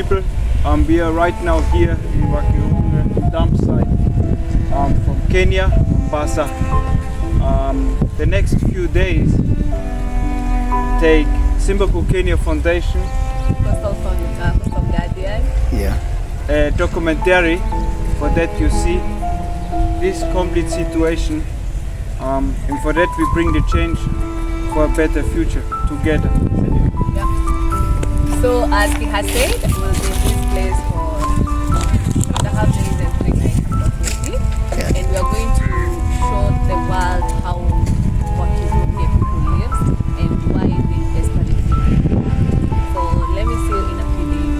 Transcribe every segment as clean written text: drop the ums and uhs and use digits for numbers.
people. We are right now here in Mwakirunge Dumpsite from Kenya, Mombasa. The next few days take Simbaku Kenya Foundation, Coastal Guardian, a documentary for that you see this complete situation, and for that we bring the change for a better future together. Yeah. So as he has said, we'll be in this place for the half days and 3 nights approximately, and we are going to show the world how Mwakirunge people lives and why they desperately need it. So let me see you in a few days.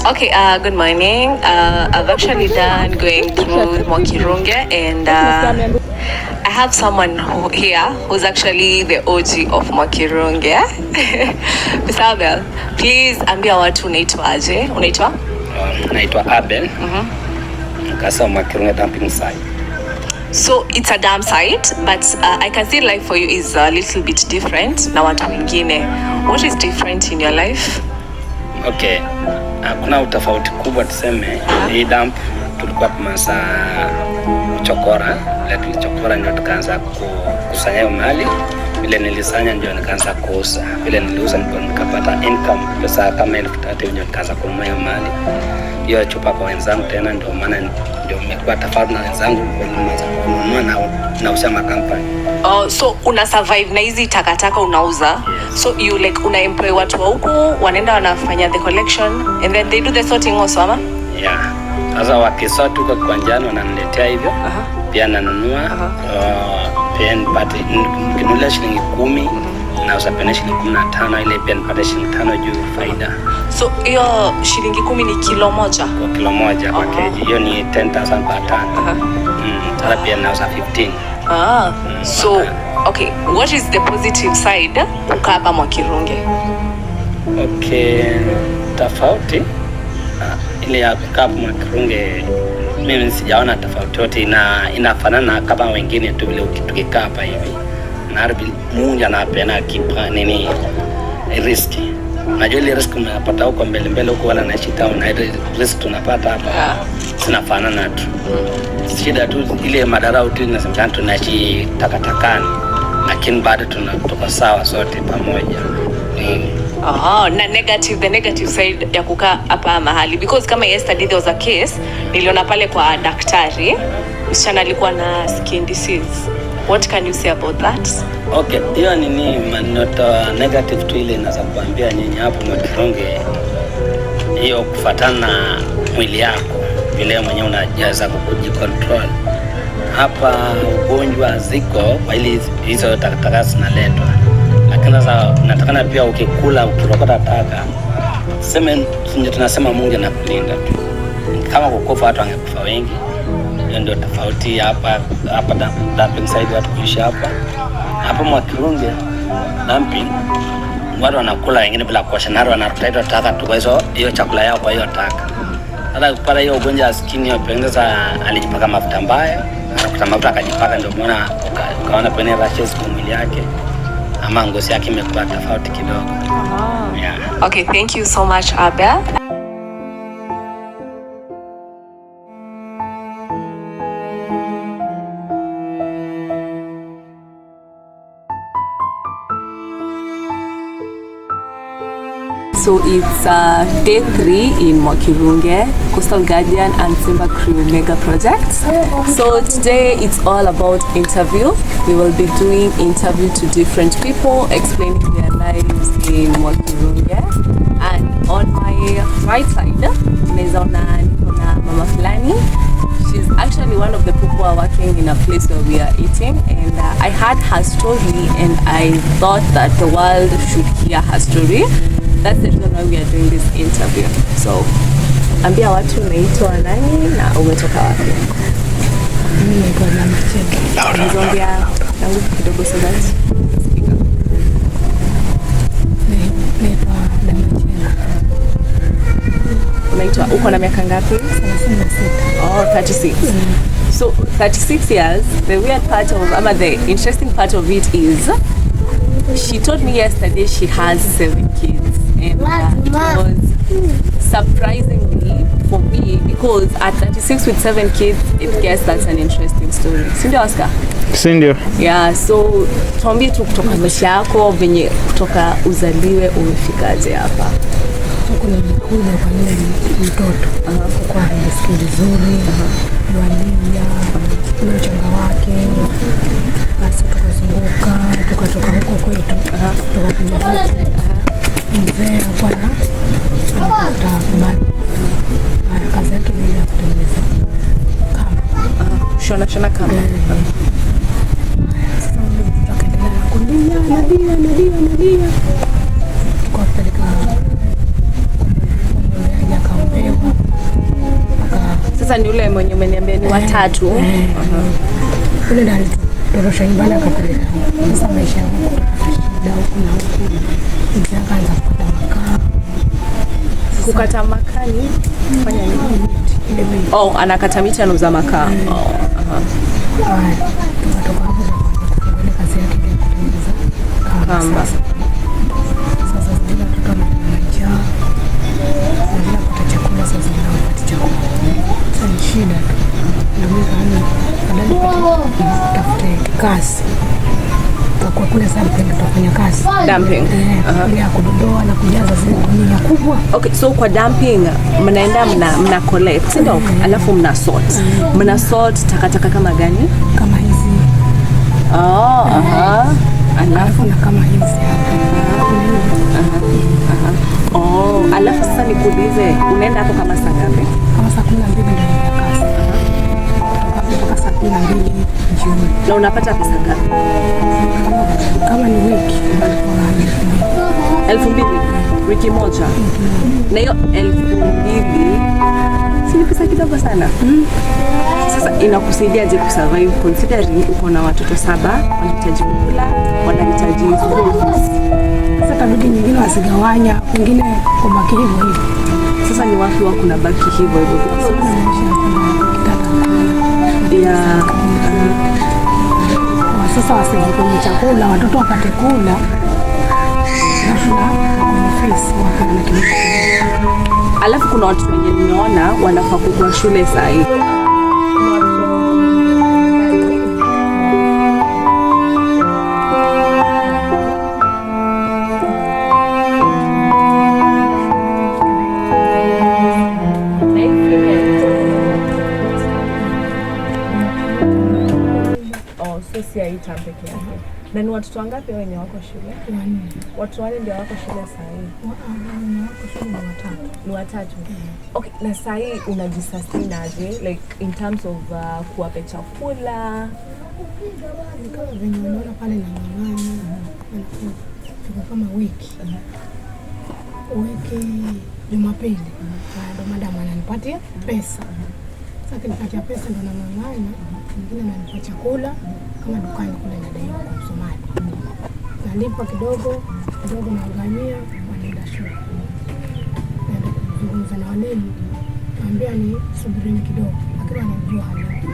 Okay, good morning. I've actually done going through Mwakirunge, and I have someone here who's actually the OG of Mwakirunge. Mr. Abel, please ambia watu unaitwa aje? Unaitwa? Naitwa Abel. Mkasa Mwakirunge dumping site. So it's a dump site, but I can see life for you is a little bit different na watu wengine. What is different in your life? Okay. Kuna utofauti kubwa tuseme. Hii dump tulikuwa tumeanza kuchokora, tulichokora ndio tukaanza kukusanya mali. Vile nilisanya ndio nikaanza kuuza. Vile niliuza ndio nikapata income pesa kama 1000 ndio nikaanza kununua mali. Hiyo chupa kwa wenzangu tena ndio maana ndio nimekuwa tofauti na wenzangu kununua na uza makampani. So una survive na hizi takataka unauza. So you like una employ watu wa huko wanaenda wanafanya the collection and then they do the sorting also ama? Yeah. Sasa wakisort huko kwa njano wananiletea hivyo. Pia nanunua pia nipate kinula shilingi 10 na usapene shilingi 15 ile pia nipate shilingi 5 juu faida. So hiyo shilingi 10 ni kilo moja? Kwa kilo moja kwa kg. Hiyo ni 10,000 per ton. Sasa pia nauza 15. So okay, what is the positive side kukaa hapa Mwakirunge? Okay, tofauti ile ya kukaa hapa Mwakirunge mimi sijaona tofauti yote, inafanana kama wengine tu vile tukikaa hapa hivi. Na Mungu anapenda kipa nini riski. Najua ile risk unapata huko mbele huko wala naishi town, na ile risk tunapata hapa zinafanana tu. Shida tu ile madarau tu inasemekana tunaishi takatakani, lakini bado tunatoka sawa sote pamoja. Na the negative side ya kukaa hapa mahali, because kama yesterday there was a case niliona pale kwa daktari, msichana alikuwa na skin disease. What can you say about that? Okay, hiyo nini manota negative tu ile naweza kuambia nyinyi hapo Mwakirunge, hiyo kufuatana mwili yako vile mwenyewe unajaza kujicontrol. Hapa ugonjwa ziko kwa ile hizo takataka zinaletwa, lakini sasa natakana pia ukikula ukirokota taka tunasema Mungu anakulinda tu. Kama kukufa watu wangekufa wengi. Hiyo ndio tofauti hapa dumping site watu kuishi hapa Mwakirunge dumping watu wanakula wengine bila kuosha, na wanarudisha taka tu kwa hiyo chakula yao kwa hiyo taka. Hata kupata hiyo ugonjwa wa skin hiyo pengeza alijipaka mafuta mbaya, akakuta mafuta akajipaka, ndio maana ukaona pene rashes kwa mwili yake ama ngozi yake imekuwa tofauti kidogo. Yeah. Okay, thank you so much Abel. So it's day 3 in Mwakirunge, Coastal Guardian and Simba Crew Mega Projects. So today it's all about interview. We will be doing interview to different people, explaining their lives in Mwakirunge. And on my right side, Nezaona Nikona Mama Fulani. She's actually one of the people who are working in a place where we are eating, and I heard her story and I thought that the world should hear her story. That's the reason why we are doing this interview. So, ambia watu unaitwa nani na umetoka wapi? Mimi naitwa Dumpsite. Nizongea tangu kidogo so that speak up. Naitwa Dumpsite. Unaitwa uko na miaka ngapi? 36. Oh, 36. So 36 years, the weird part of, the interesting part of it is, she told me yesterday she has 7 kids. And it was surprisingly for me, because at 36 with 7 kids, I guess that's an interesting story. Sindio Oscar? Sindio. Yeah, so tuambie tu kutoka maisha yako venye kutoka uzaliwe umefikaje hapa. Nilikuja kwa lile mtoto kwa nisikie vizuri, walia na uchanga wake, basi tukazunguka tukatoka huko kwetu, tukapiga mzee bwana anapata kubali kazi yake bila kutengeneza kama shona kama sasa tukaendelea kulia nadia tukapeleka sasa ni ule mwenye umeniambia ni watatu. Ule ndo alitorosha nyumbani akapeleka. Sasa maisha yangu shida huku na huku. Mzee akaanza kukata makaa. Kukata makaa ni kufanya nini? Anakata miti anauza makaa. Tukatoka hapo tukafanya kazi yake ya kutengeneza kamba. Sasa zile watoto wanapata njaa. Zile kupata chakula sasa zinawapata chakula. Sasa ni shida tu. Na mimi tafute kazi. Kwa kule dumping tutafanya kazi. Dumping. Ile ya kudondoa na kujaza zile gunia kubwa. Okay, so kwa dumping mnaenda mna collect, ndio? Alafu mna sort. Mna sort takataka kama gani? Kama hizi. Alafu na kama hizi hapa. Alafu sasa nikuulize, unaenda hapo kama saa ngapi? Kama saa 12 ndio naenda kazi. Kutoka saa 12 jioni. Na unapata pesa ngapi? Kama ni wiki, 2,000 wiki moja. Na hiyo 2,000 si ni pesa kidogo sana? Sasa inakusaidiaje kusurvive considering uko na watoto 7, wanahitaji kula, wanahitaji school fees? Sasa tabidi nyingine wasigawanya, wengine kubaki hivyo hivyo. Sasa ni wapi wako na baki hivyo hivyo? Sasa wasije kwenye chakula, watoto wapate kula. Alafu kuna watu wenye nimeona wanafaa kukua shule saa hii. Peke yake. Na ni watoto wangapi wenye wako shule? 4. Watu 4 ndio wako shule saa hii. Wako shule ni 3. Ni 3. Okay, na saa hii unajisustain aje? Like in terms of kuwape chakula. Ni kama venye unaona pale na mama. Tuko kama wiki. Wiki Jumapili. Ndio madam ananipatia pesa. Sasa kinipatia pesa ndio namang'ana. Mwingine ananipa chakula. Kama dukani kule nadaiwa kwa Msomali. Nalipa kidogo na ugamia wanaenda shule. Naenda kuzungumza na walimu. Naambia ni subirini kidogo. Lakini wanajua hali yako.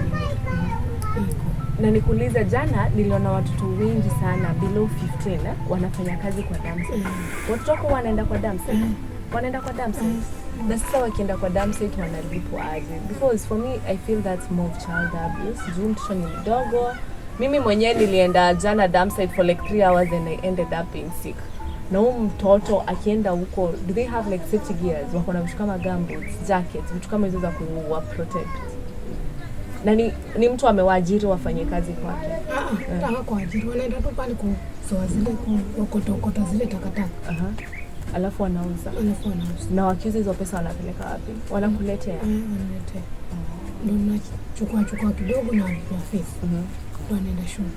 Na nikuuliza, jana niliona watoto wengi sana below 15 wanafanya kazi kwa Dumpsite. Watoto wako wanaenda kwa Dumpsite? Wanaenda kwa Dumpsite? Na sasa wakienda kwa Dumpsite wanalipwa aje? Because for me I feel that's more of child abuse. Juu mtoto ni mdogo. Mimi mwenyewe nilienda jana Dumpsite for like 3 hours and I ended up being sick. Na huyu mtoto akienda huko, do they have like safety gears? Wako na vitu kama gumboots, jackets, vitu kama hizo za kuwa protect. Na ni mtu amewaajiri wafanye kazi kwake. Nataka kuajiri, wanaenda tu pale kuzoa zile kuokota zile takataka. Alafu wanauza. Na wakiuza hizo pesa wanapeleka wapi? Wanakuletea? Wanaletea. Ndio nachukua kidogo na walipia fees. Wanaenda shule.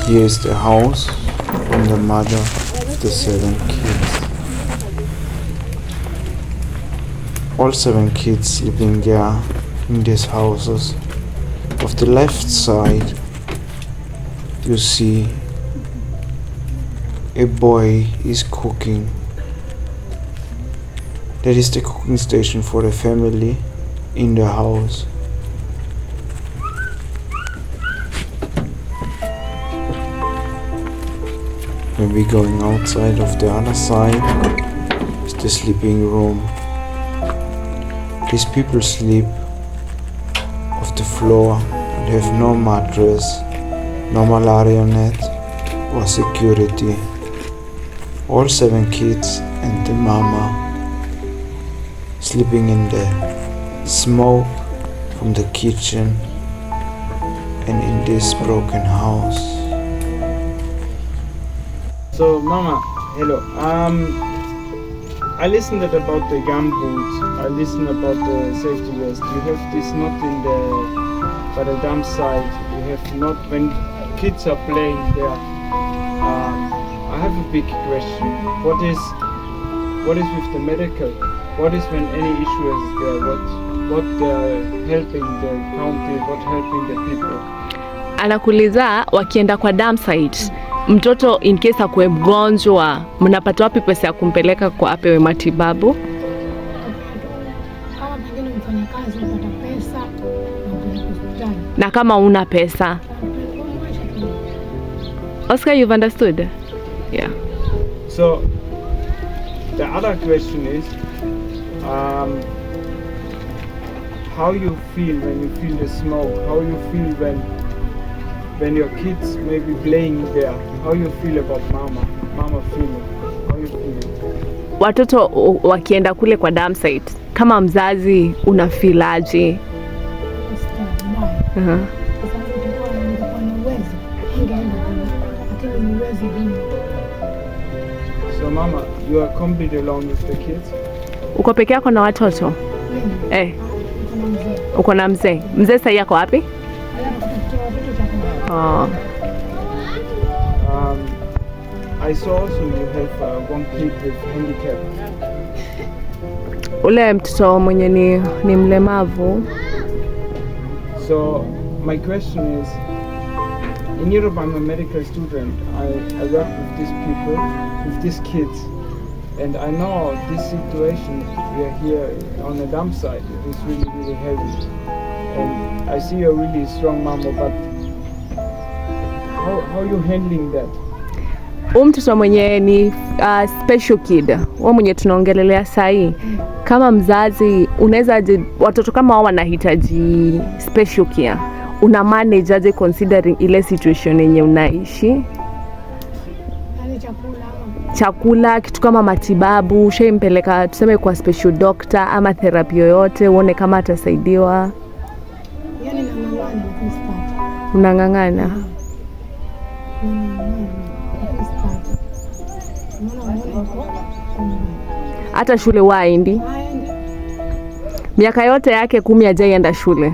Here is the house from the mother of the 7 kids. All 7 kids living there in these houses. Of the left side you see a boy is cooking. That is the cooking station for the family in the house. When we're going outside of the other side is the sleeping room. These people sleep off the floor and have no mattress, no malaria net or security. All 7 kids and the mama sleeping in the smoke from the kitchen and in this broken house. So mama, hello. I listened about the gumboots. I listened about the safety vest. You have this not in the by the Dumpsite. You have not when kids are playing there. I have a big question. What is with the medical? What is when any issue is there? What helping the county? What helping the people? Anakuuliza wakienda kwa Dumpsite, mtoto in case akuwe mgonjwa, mnapata wapi pesa ya kumpeleka kwa apewe matibabu? Kama pengine mfanyakazi unapata pesa na kupeleka hospitali. Na kama una pesa. Oscar, you've understood? Yeah. So the other question is how you feel when you feel the smoke, how you feel when your kids may be playing there, how you feel about mama feeling, how you feel? Watoto wakienda kule kwa Dumpsite, kama mzazi unafilaje? So mama, you are completely alone with the kids? Uko peke yako na watoto? Uko na mzee? Mzee sasa yako wapi? Oh. I saw also you have one kid with handicap. Ule mtoto mwenye ni mlemavu. So my question is, in Europe I'm a medical student. I work with these people, with these kids, and I know this situation we are here on the Dumpsite. It is really, really heavy. And I see you're really strong mama, but how are you handling that? Mtoto mwenye ni special kid, wao mwenye tunaongelelea sahi, kama mzazi unaweza watoto kama wao wanahitaji special care, una manage aje considering ile situation yenye unaishi? Chakula, kitu kama matibabu, ushampeleka tuseme kwa special doctor ama therapy yoyote uone kama atasaidiwa? Yani nang'ang'ana kusipata. Unang'ang'ana? Hata shule waendi? Miaka yote yake 10 hajaenda shule.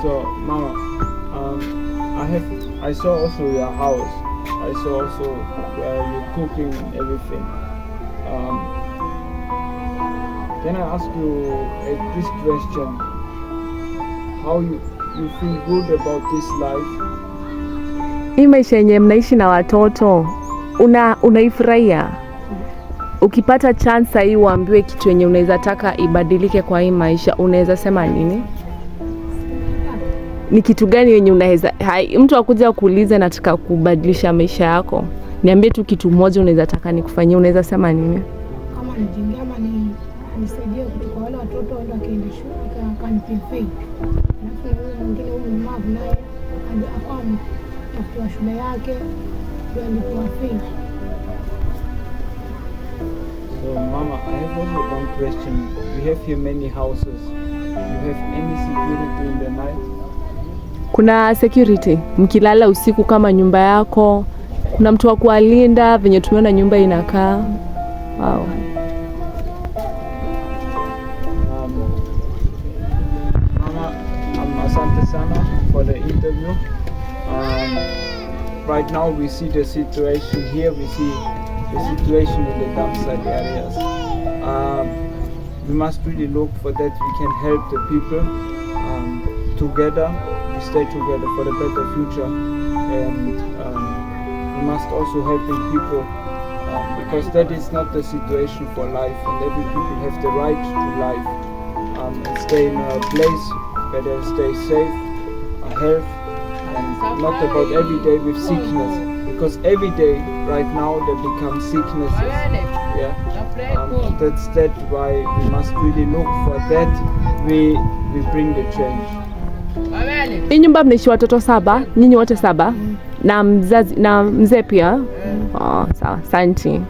So mama, I saw also your house. I saw also you're cooking and everything. Can I ask you this question? How you feel good about this life? Hii maisha yenye mnaishi na watoto, unaifurahia? Ukipata chance hii uambiwe kitu yenye unaweza taka ibadilike kwa hii maisha, unaweza sema nini? Ni kitu gani yenye unaweza mtu akuja kuuliza nataka kubadilisha maisha yako, niambie tu kitu moja unaweza taka nikufanyie, unaweza sema nini? Kama nijingia ama nisaidie kitu kwa wale watoto wale wakienda shule kanipeleke. Alafu yule mwingine huyu mmavu naye akamu after shule yake ndio alikuwa free. So mama, I have also one question. We have here many houses. You have any security in the night? Kuna security mkilala usiku kama nyumba yako, kuna mtu wa kuwalinda venye tumeona nyumba inakaa? Wow. Mama, asante sana for the interview. Right now we see the situation here. We see the situation in the Dumpsite areas. We must really look for that we can help the people. together, we stay together for the better future, and we must also helping people because that is not the situation for life, and every people have the right to life and stay in a place where they stay safe, health, and not about every day with sickness, because every day right now they become sicknesses. Yeah, that's why we must really look for that. We bring the change. Hii nyumba mnaishi watoto 7, nyinyi wote 7 na mzazi na mzee pia. Oh, sawa, asante.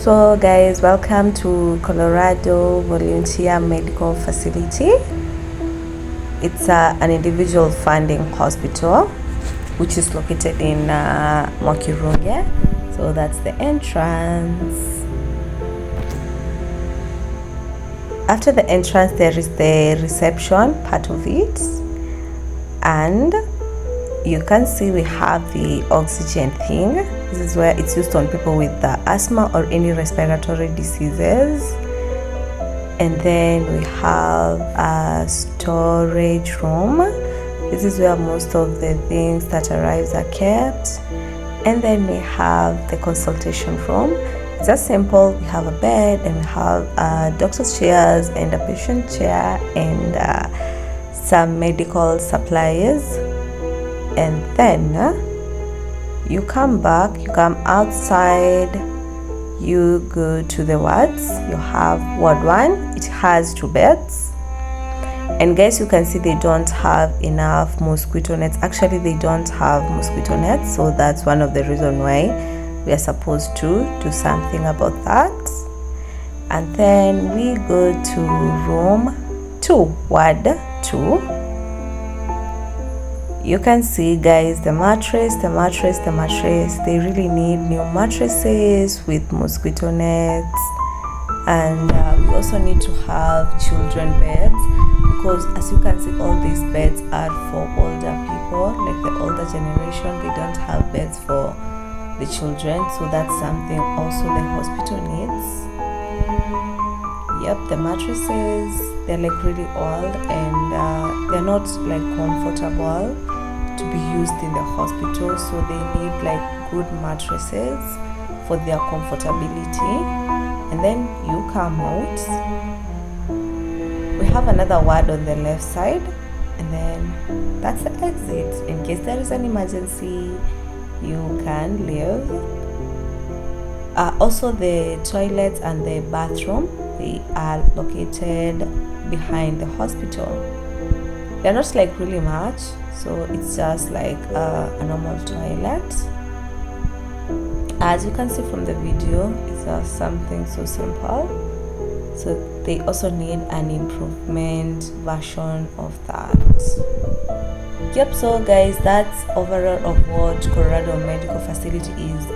So guys, welcome to Colorado Volunteer Medical Facility. It's an individual funding hospital which is located in Mwakirunge. So that's the entrance. After the entrance, there is the reception part of it, and you can see we have the oxygen thing. This is where it's used on people with asthma or any respiratory diseases. And then we have a storage room. This is where most of the things that arrives are kept. And then we have the consultation room. It's just simple. We have a bed, and we have doctor's chairs and a patient chair and some medical supplies. And then you come back, you come outside, you go to the wards. You have ward 1. It has 2 beds. And guys, you can see they don't have enough mosquito nets. Actually, they don't have mosquito nets, so that's one of the reasons why we are supposed to do something about that. And then we go to room 2, ward 2. You can see, guys, the mattress. They really need new mattresses with mosquito nets. And we also need to have children beds, because as you can see, all these beds are for older people, like the older generation. They don't have beds for the children, so that's something also the hospital needs. Yep, the mattresses, they're like really old, and they're not like comfortable to be used in the hospital, so they need like good mattresses for their comfortability. And then you come out. We have another ward on the left side, and then that's the exit. In case there is an emergency, you can leave. Also, the toilets and the bathroom, they are located behind the hospital. They're not like really much, so it's just like a normal toilet. As you can see from the video, it's just something so simple. So they also need an improvement version of that. Yep, so guys, that's overall of what Colorado Medical Facility is.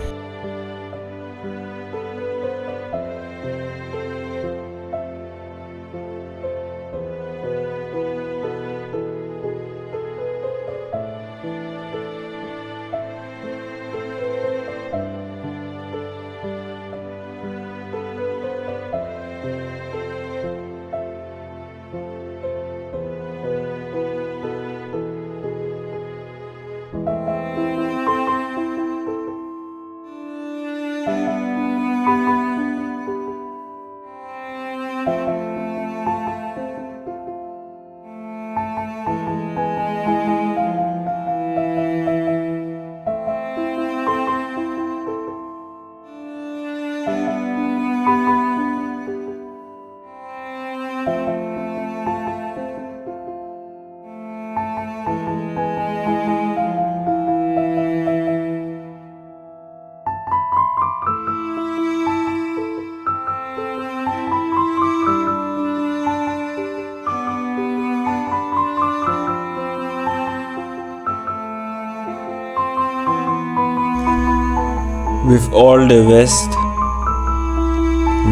With all the West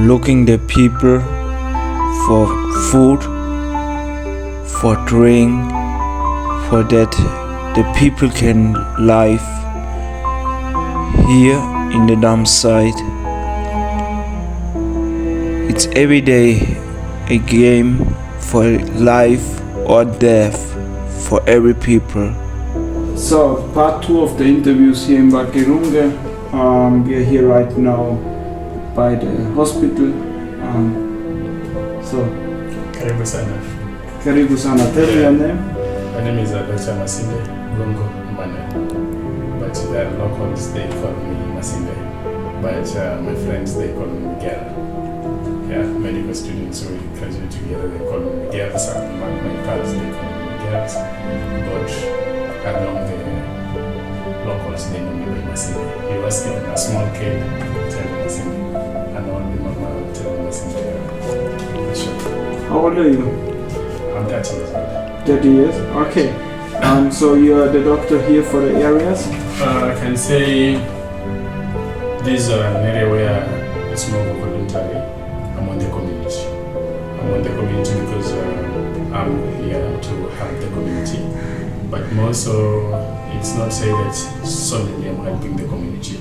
looking the people for food, for drink, for that the people can live here in the Dumpsite. It's every day a game for life or death for every people. So, part 2 of the interviews here in Wakirunge. We are here right now by the hospital. Karibu sana. Karibu sana. Tell me your name. My name is Dr. Masinde Gongo Mbane, but the locals they call me Masinde, but my friends they call me Miguel. Yeah, medical students who graduate together they call me Miguel. Some my pals they call me Miguel, but along the locals they know me by Masinde. You ask even a small kid, tell me Masinde, and all the mama will tell me Masinde. Sure. How old are you? I'm 30 years old. 30 years? Okay. So you are the doctor here for the areas? I can say this is an area where it's more voluntary. I'm on the community. I'm on the community because I'm here to help the community. But more so, it's not say that solely I'm helping the community.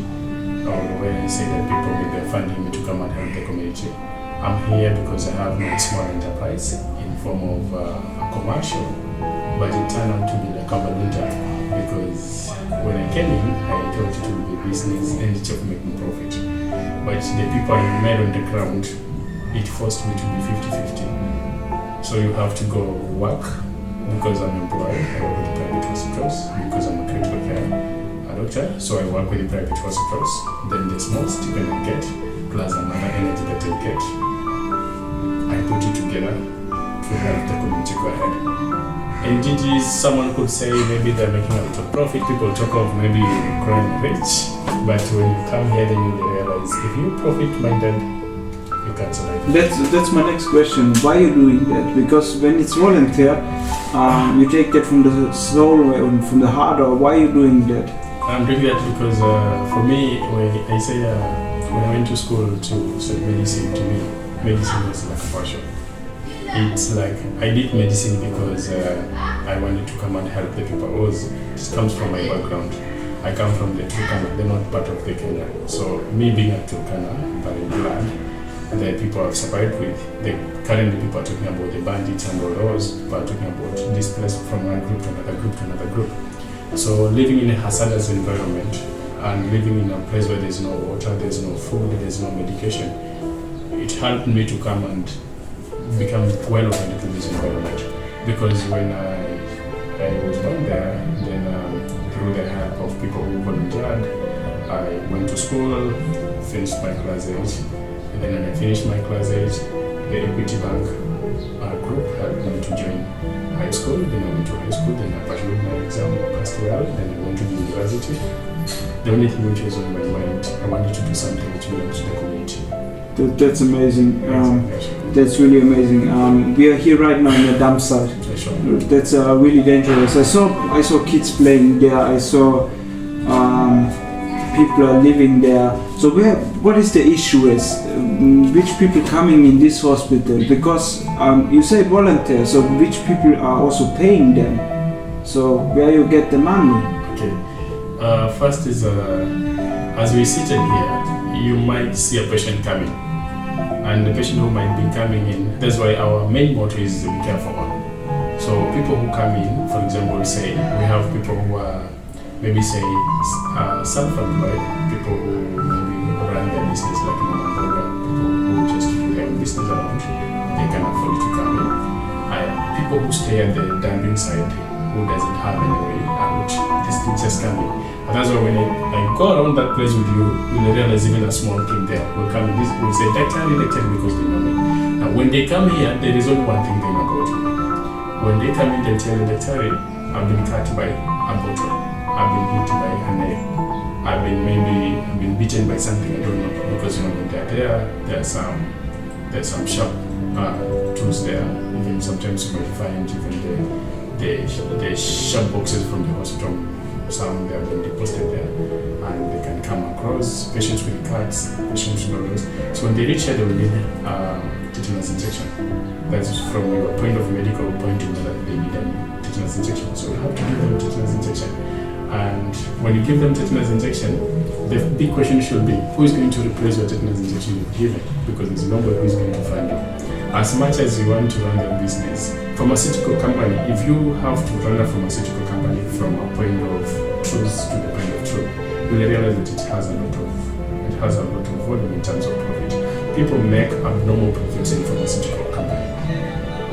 Or when I say that people with their funding me to come and help the community. I'm here because I have my small enterprise in form of a commercial, but it turned out to be like a volunteer because when I came in, I thought it would be business and it's of making profit. But the people I met on the ground, it forced me to be 50-50. So you have to go work because I'm employed. I work with private hospitals because I'm a critical care doctor. So I work with the private hospitals. Then there's more stipend I get, plus another energy that I get. I put it together to help the community go ahead. And it is, someone could say maybe they're making a lot of profit. People talk of maybe growing rich, but when you come here, then you realize if you profit-minded, you can't survive. That's my next question. Why are you doing that? Because when it's volunteer, you take that from the soul or from the heart, or why are you doing that? I'm doing that because for me, when I say when I went to school to study medicine, to me, medicine was like a passion. It's like I did medicine because I wanted to come and help the people. It comes from my background. I come from the Turkana, the north part of the Kenya. So me being a Turkana by blood, the people I've survived with, currently people are talking about the bandits and all those, people are talking about displaced from one group to another group to another group. So living in a hazardous environment and living in a place where there's no water, there's no food, there's no medication, it helped me to come and become well-oriented to this environment. Because when I was born there, then through the help of people who volunteered, I went to school, finished my classes, and then when I finished my classes, the Equity Bank group helped me to join high school. Then I went to high school, then I passed my exam, passed well, then I went to the university. The only thing which was on my mind, I wanted to do something which belongs to the community. That's amazing. That's really amazing. We are here right now in the Dumpsite. That's really dangerous. I saw kids playing there. I saw people are living there. So what is the issue is? Which people coming in this hospital? Because you say volunteer, so which people are also paying them? So where you get the money? Okay. First is as we sit in here, you might see a patient coming. And the patient who might be coming in, that's why our main motto is be careful on. So people who come in, for example, say we have people who are maybe say self-employed, people who maybe run their business like mama burger, people who just do their own business around, they can afford to come in. People who stay at the dumping site, who doesn't have any way out, these things just come in. And that's why when I go around that place with you, you'll realize even a small kid there will come in. Will say, Doctor, because they know me. Now when they come here, there is only one thing they know about you. When they come in, they tell you, Doctor, I've been cut by a bottle. I've been hit by a nail. I've been beaten by something I don't know. Because when they're there, there's some sharp tools there. Even sometimes you might find even the sharp boxes from the hospital. Some they have been deposited there, and they can come across patients with cuts, patients with others. So when they reach here, they will need tetanus injection. That's from your point of medical point to know that they need a tetanus injection. So you have to give them tetanus injection. And when you give them tetanus injection, the big question should be, who is going to replace your tetanus injection you've given? Because there's nobody who is going to find you. as much as you want to run the business, pharmaceutical company, if you have to run a pharmaceutical company from a point of truth to the point of truth, you will realize that it has a lot of volume in terms of profit. People make abnormal profits in pharmaceutical company.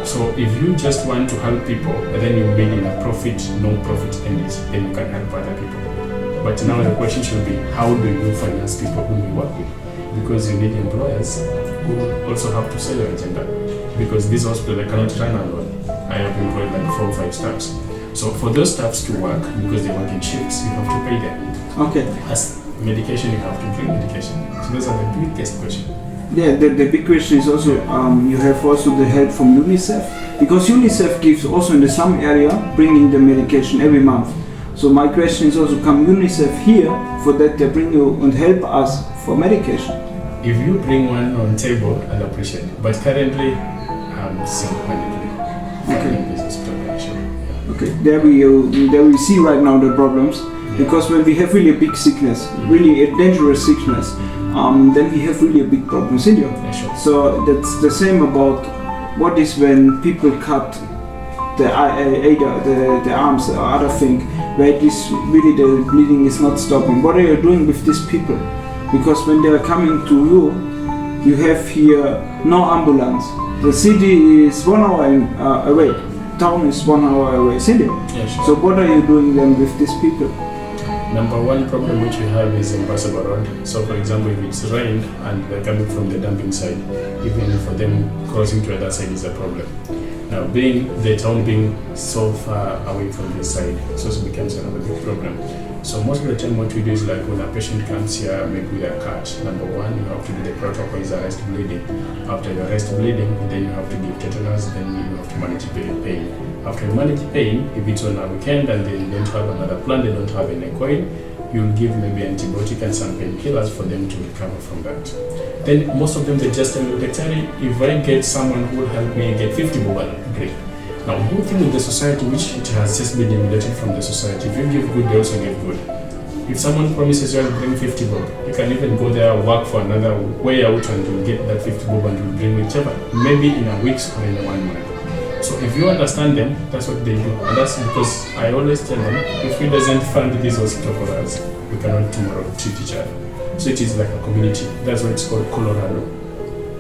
So if you just want to help people and then you made in a profit, no profit in it, then you can help other people. But now the question should be, how do you finance people whom you work with? Because you need employers who also have to sell your agenda. Because this hospital, I cannot run alone. I have employed like 4 or 5 staffs. So for those staffs to work, because they work in shifts, you have to pay them. Okay. As medication, you have to bring medication. So those are the biggest questions. Yeah, the big question is also, you have also the help from UNICEF, because UNICEF gives also in some area bringing the medication every month. So my question is also, come UNICEF here for that they bring you and help us for medication? If you bring one on table, I'll appreciate it. But currently, I'm single-handedly running this hospital. Yeah. Okay, there we see right now the problems. Because when we have really a big sickness, really a dangerous sickness, then we have really a big problem, isn't it? Yeah, sure. So that's the same about what is when people cut the arms or other thing, where it is really the bleeding is not stopping. What are you doing with these people? Because when they are coming to you, you have here no ambulance. The city is 1 hour away. Town is 1 hour away, isn't it? Yeah, sure. So what are you doing then with these people? Number one problem which we have is impassable road. So for example, if it's rained and they're coming from the dumping side, even for them crossing to the other side is a problem. Now the town being so far away from this side, it also becomes another big problem. So most of the time what we do is like when a patient comes here, maybe with a cut, number one, you have to do the protocol is arrest bleeding. After you arrest bleeding, then you have to give tetanus, then you have to manage pain. After you manage pain, if it's on a weekend and they don't have another plan, they don't have any coil, you'll give maybe antibiotic and some painkillers for them to recover from that. Then most of them, they just tell me, if I get someone who will help me get 50 bob, great. Now, the good thing with the society, which it has just been emulated from the society, if you give good, they also give good. If someone promises you will bring 50 bob, you can even go there, work for another way out and you'll get that 50 bob and you'll bring whichever, maybe in a week or in a 1 month. So if you understand them, that's what they do. And that's because I always tell them, if we doesn't fund this hospital for us, we cannot tomorrow treat each other. So it is like a community. That's why it's called Colorado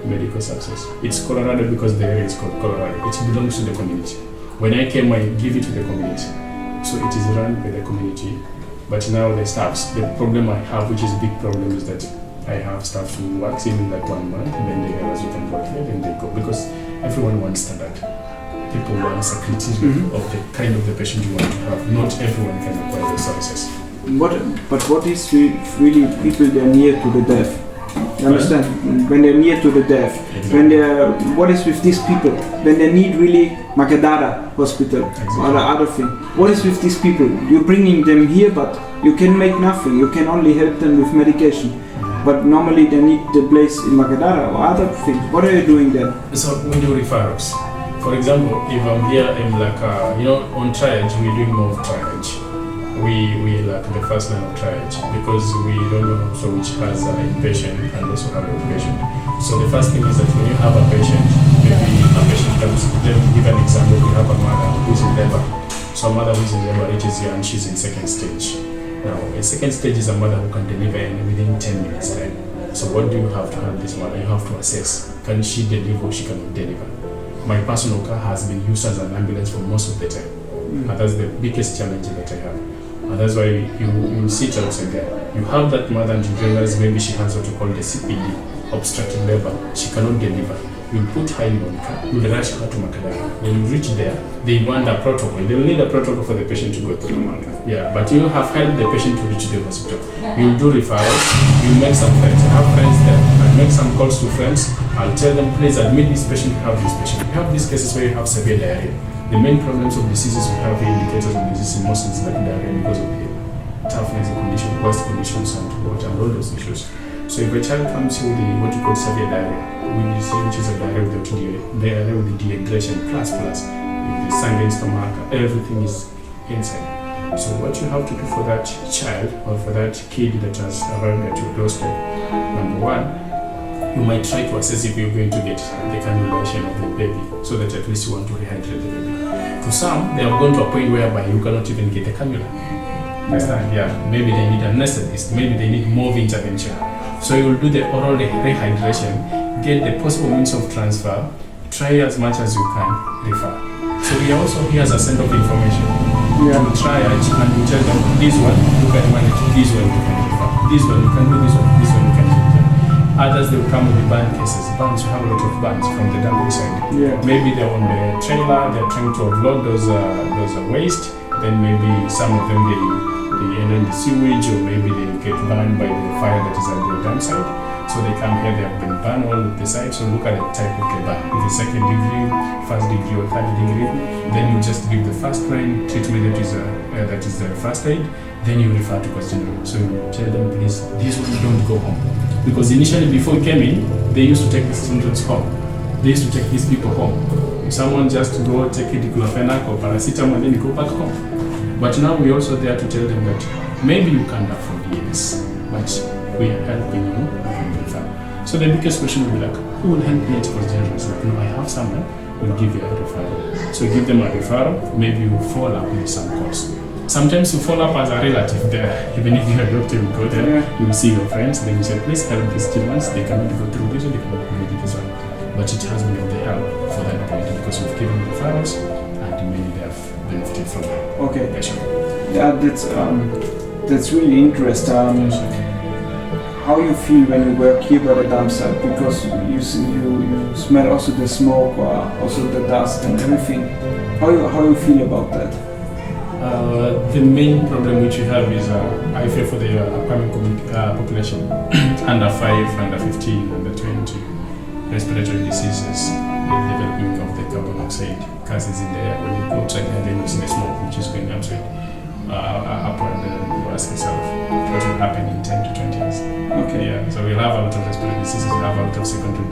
Medical Success. It's Colorado because the area is called Colorado. It belongs to the community. When I came, I give it to the community. So it is run by the community. But now the staffs, the problem I have, which is a big problem, is that I have staff who works in like 1 month, and then they realize you can work here, then they go. Because everyone wants standard. People want security of the kind of the patient you want to have. Not everyone can acquire the services. But what is really people that are near to the death? You understand? When they're near to the death, what is with these people? When they need really Makadara hospital or the other thing. What is with these people? You're bringing them here, but you can make nothing. You can only help them with medication. But normally they need the place in Makadara or other things. What are you doing then? So we do referrals. For example, if I'm here, I'm like, on triage, we're doing more of triage. We like the first line of triage because we don't know so which has an inpatient and also have an outpatient. So the first thing is that when you have a patient, maybe a patient comes, let me give an example, we have a mother who's in labor. So a mother who's in labor reaches here and she's in 2nd stage. Now, a 2nd stage is a mother who can deliver within 10 minutes time. So what do you have to help this mother? You have to assess, can she deliver or she cannot deliver? My personal car has been used as an ambulance for most of the time. And that's the biggest challenge that I have. And that's why you sit outside there. You have that mother and you realize maybe she has what you call the CPD, obstructed labor. She cannot deliver. You'll put her in one car, you'll rush her to Makadara. When you reach there, they want a protocol. They'll need a protocol for the patient to go through. Yeah, but you have helped the patient to reach the hospital. You'll do referrals, you'll make some friends. I have friends there. I'll make some calls to friends. I'll tell them, please admit this patient, you have this patient. You have these cases where you have severe diarrhea. The main problems of diseases we have here, indicators of disease in most is like diarrhea because of the toughness, the condition, worst conditions, and water, and all those issues. So if a child comes here with what you call severe diarrhea, we say which is a diarrhea with dehydration plus, the sanguine stomach, everything is inside. So what you have to do for that child or for that kid that has arrived at your doorstep, number one, you might try to assess if you're going to get the cannulation of the baby, so that at least you want to rehydrate the baby. For some, they have gone to a point whereby you cannot even get the cannula. Understand? Yeah, maybe they need an anesthetist, maybe they need more intervention. So you will do the oral rehydration, get the possible means of transfer, try as much as you can, refer. So we are also here as a center of information. Yeah. To try and you tell them, this one you can manage, this one you can refer, this one you can do, this one you can do. Others, they will come with the burn cases. Burns, you have a lot of burns from the dumping side. Yeah. Maybe they're on the trailer, they're trying to offload those waste. Then maybe some of them they end in the sewage, or maybe they get burned by the fire that is at the Dumpsite. So they come here, they have been burned all the sites. So look at the type of the burn. If it's second degree, first degree, or third degree, then you just give the first line treatment that is the first aid. Then you refer to questionnaire. So you tell them, please, this one don't go home. Because initially, before you came in, they used to take these children home. They used to take these people home. Someone just go take a diclofenac or paracetamol and then go back home. But now we're also there to tell them that maybe you can't afford yes, but we are helping you from the referral. So the biggest question will be like, who will help me at General? Like, no, I have someone who will give you a referral. So give them a referral, maybe you follow up with some course. Sometimes you follow up as a relative there. Even if you're a doctor, you go there, you will see your friends, then you say, please help these children. They cannot go through this, they cannot go through this one. But it has been of the help for that point because we've given referrals and many they have benefited from that. Okay. Yeah, sure. Yeah, that's really interesting. How you feel when you work here by the Dumpsite, because you smell also the smoke, also the dust and everything. How you feel about that? The main problem which we have is I fear for the upcoming population under 5, under 15, under 20 respiratory diseases, the development of the carbon dioxide gases in the air. When you go outside and then you see the smoke which is going upward, you ask yourself what will happen in 10 to 20 years. Okay. Yeah, so we'll have a lot of respiratory diseases, we'll have a lot of secondary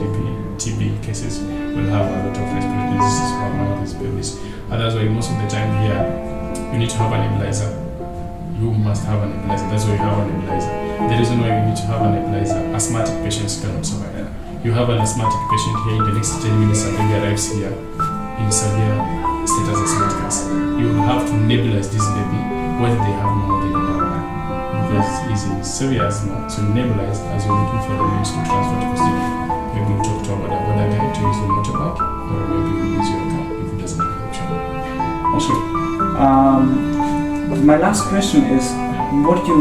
TB cases, we'll have a lot of respiratory diseases for among these babies. And that's why most of the time here, you need to have a nebulizer. You must have a nebulizer. That's why you have a nebulizer. The reason why you need to have a nebulizer, asthmatic patients cannot survive. You have an asthmatic patient here, in the next 10 minutes a baby arrives here in severe status asthmaticus. You will have to nebulize this baby whether they have more than an hour. Because he's in severe asthma, so you nebulize as you're looking for the means to transfer to custody. Maybe you talk to our other guy to use the motorbike, or maybe you use your car if it doesn't have an option. Okay. My last question is, what you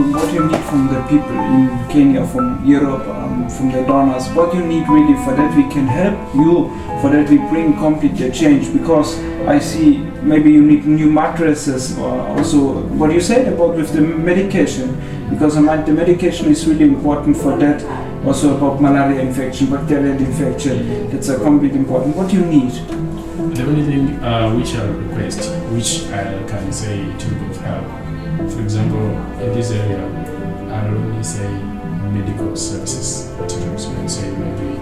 need from the people in Kenya, from Europe, from the donors, what you need really for that we can help you, for that we bring complete change, because I see maybe you need new mattresses, or also what you said about with the medication, because the medication is really important for that, also about malaria infection, bacterial infection, that's a complete important. What you need? The only thing which I request, which I can say to of help, for example, in this area, I'll only say medical services. Sometimes we can say maybe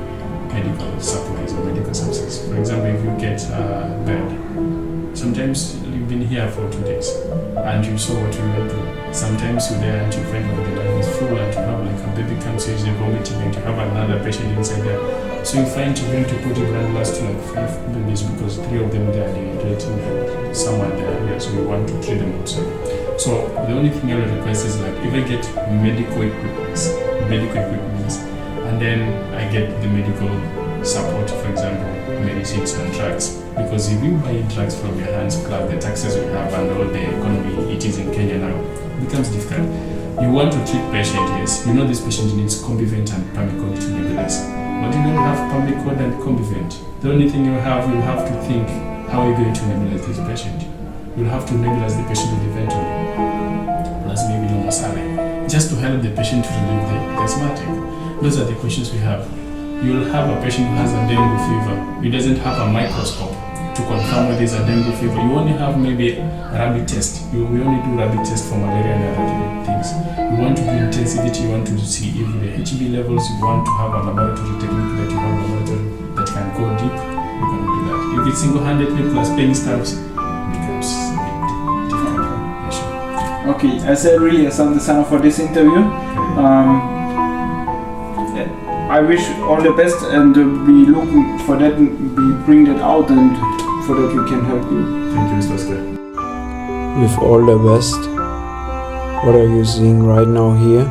medical supplies or medical services. For example, if you get a bed, sometimes you've been here for 2 days and you saw what you went through. Sometimes you're there and you find out the line is full and you have like a baby comes here, you're vomiting and you have another patient inside there. So you find you're going to put your grand last to like 5 babies because 3 of them they are dehydrating and someone there here, so we want to treat them outside. So the only thing I will request is like if I get medical equipment, and then I get the medical support, for example, medicines and drugs. Because if you buy drugs from your hands plus the taxes we have and all the economy it is in Kenya now, it becomes difficult. You want to treat patient, yes. You know this patient needs Combivent and Pamicod to nebulize. But you don't have Pamicod and Combivent. The only thing you have to think how you're going to nebulize this patient. You'll have to nebulize the patient with the ventilator, plus maybe Lomasale, just to help the patient to relieve the asthmatic. Those are the questions we have. You'll have a patient who has a dengue fever. He doesn't have a microscope to confirm whether it's a dengue fever. You only have maybe a rabbit test. We only do rabbit test for malaria and other things. You want to do intensivity, you want to see if the HB levels, you want to have a laboratory technique that you have a laboratory that can go deep, you can do that. If it's single-handedly plus penny stamps, it becomes a bit difficult. Yeah, sure. Okay, I said really asante sana for this interview. I wish all the best, and we looking for that, and we bring that out, and for that we can help you. Thank you, Mr. Skip. With all the best. What are you seeing right now here?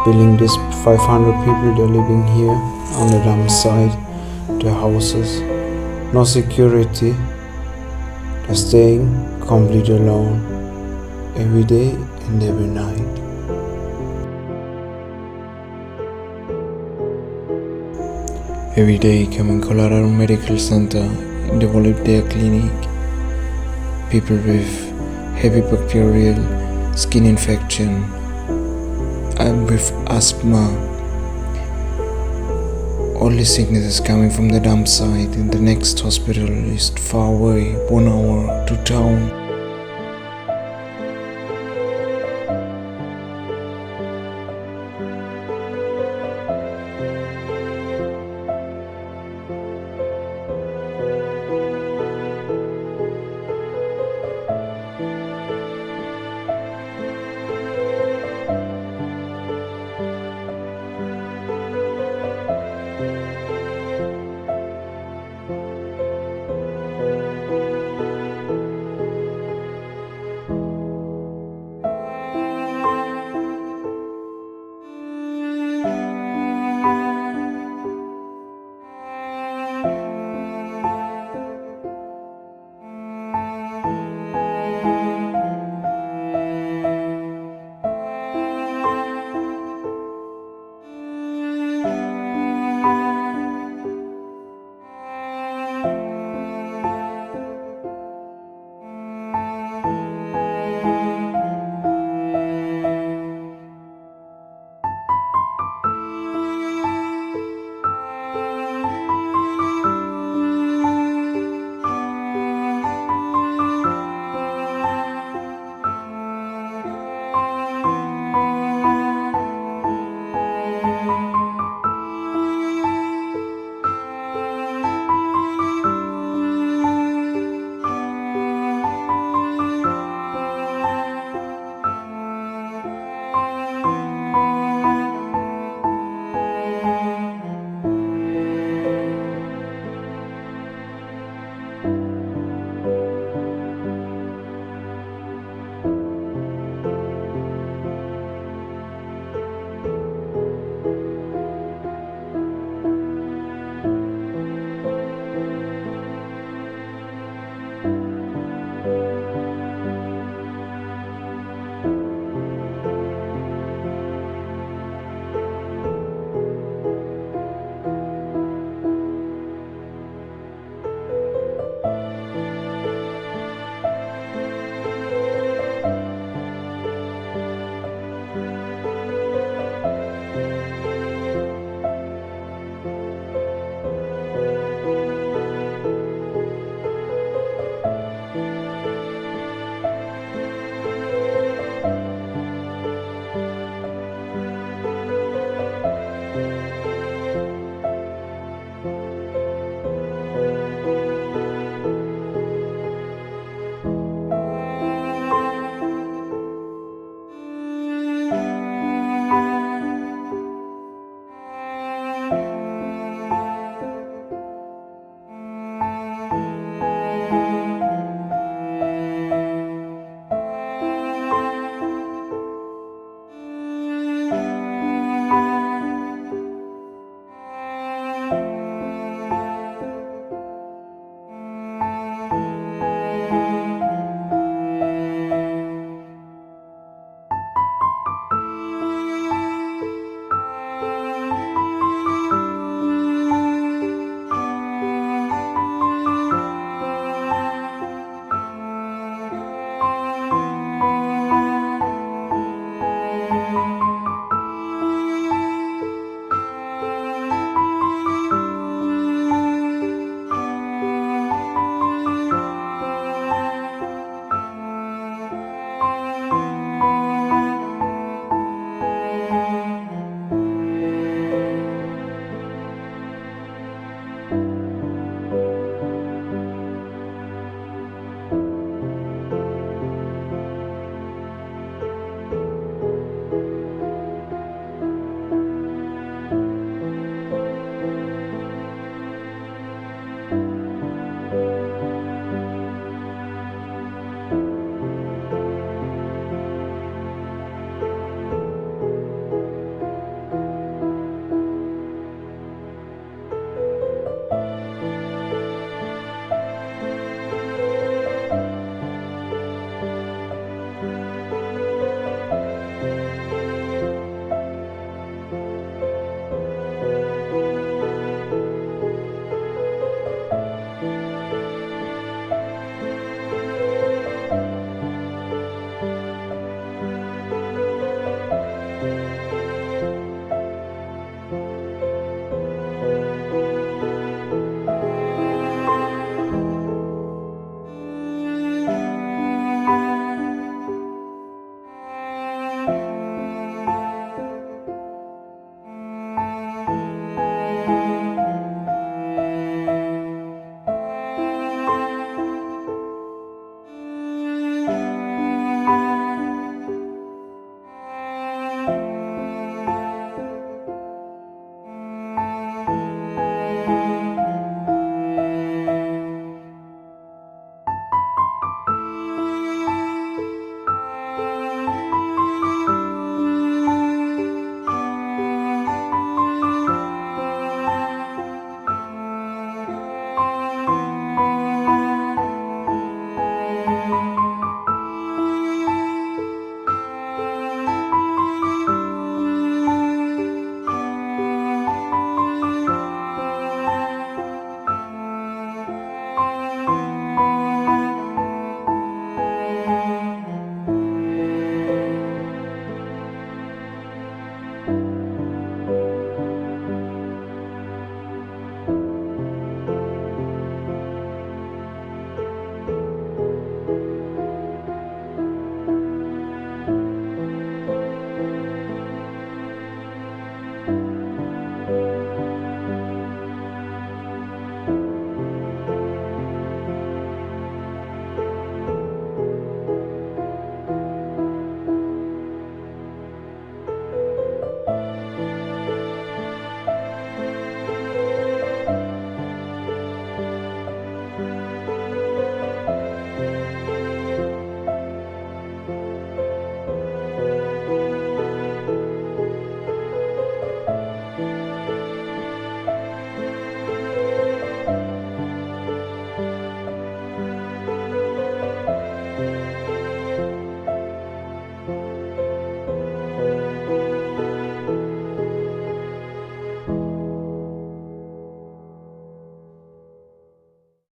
Building this 500 people, they're living here on the Dumpsite, their houses, no security, they're staying completely alone, every day and every night. Every day come in Colorado Medical Center, develop their clinic, people with heavy bacterial skin infection, and with asthma. All the sickness is coming from the Dumpsite, and the next hospital is far away, 1 hour to town.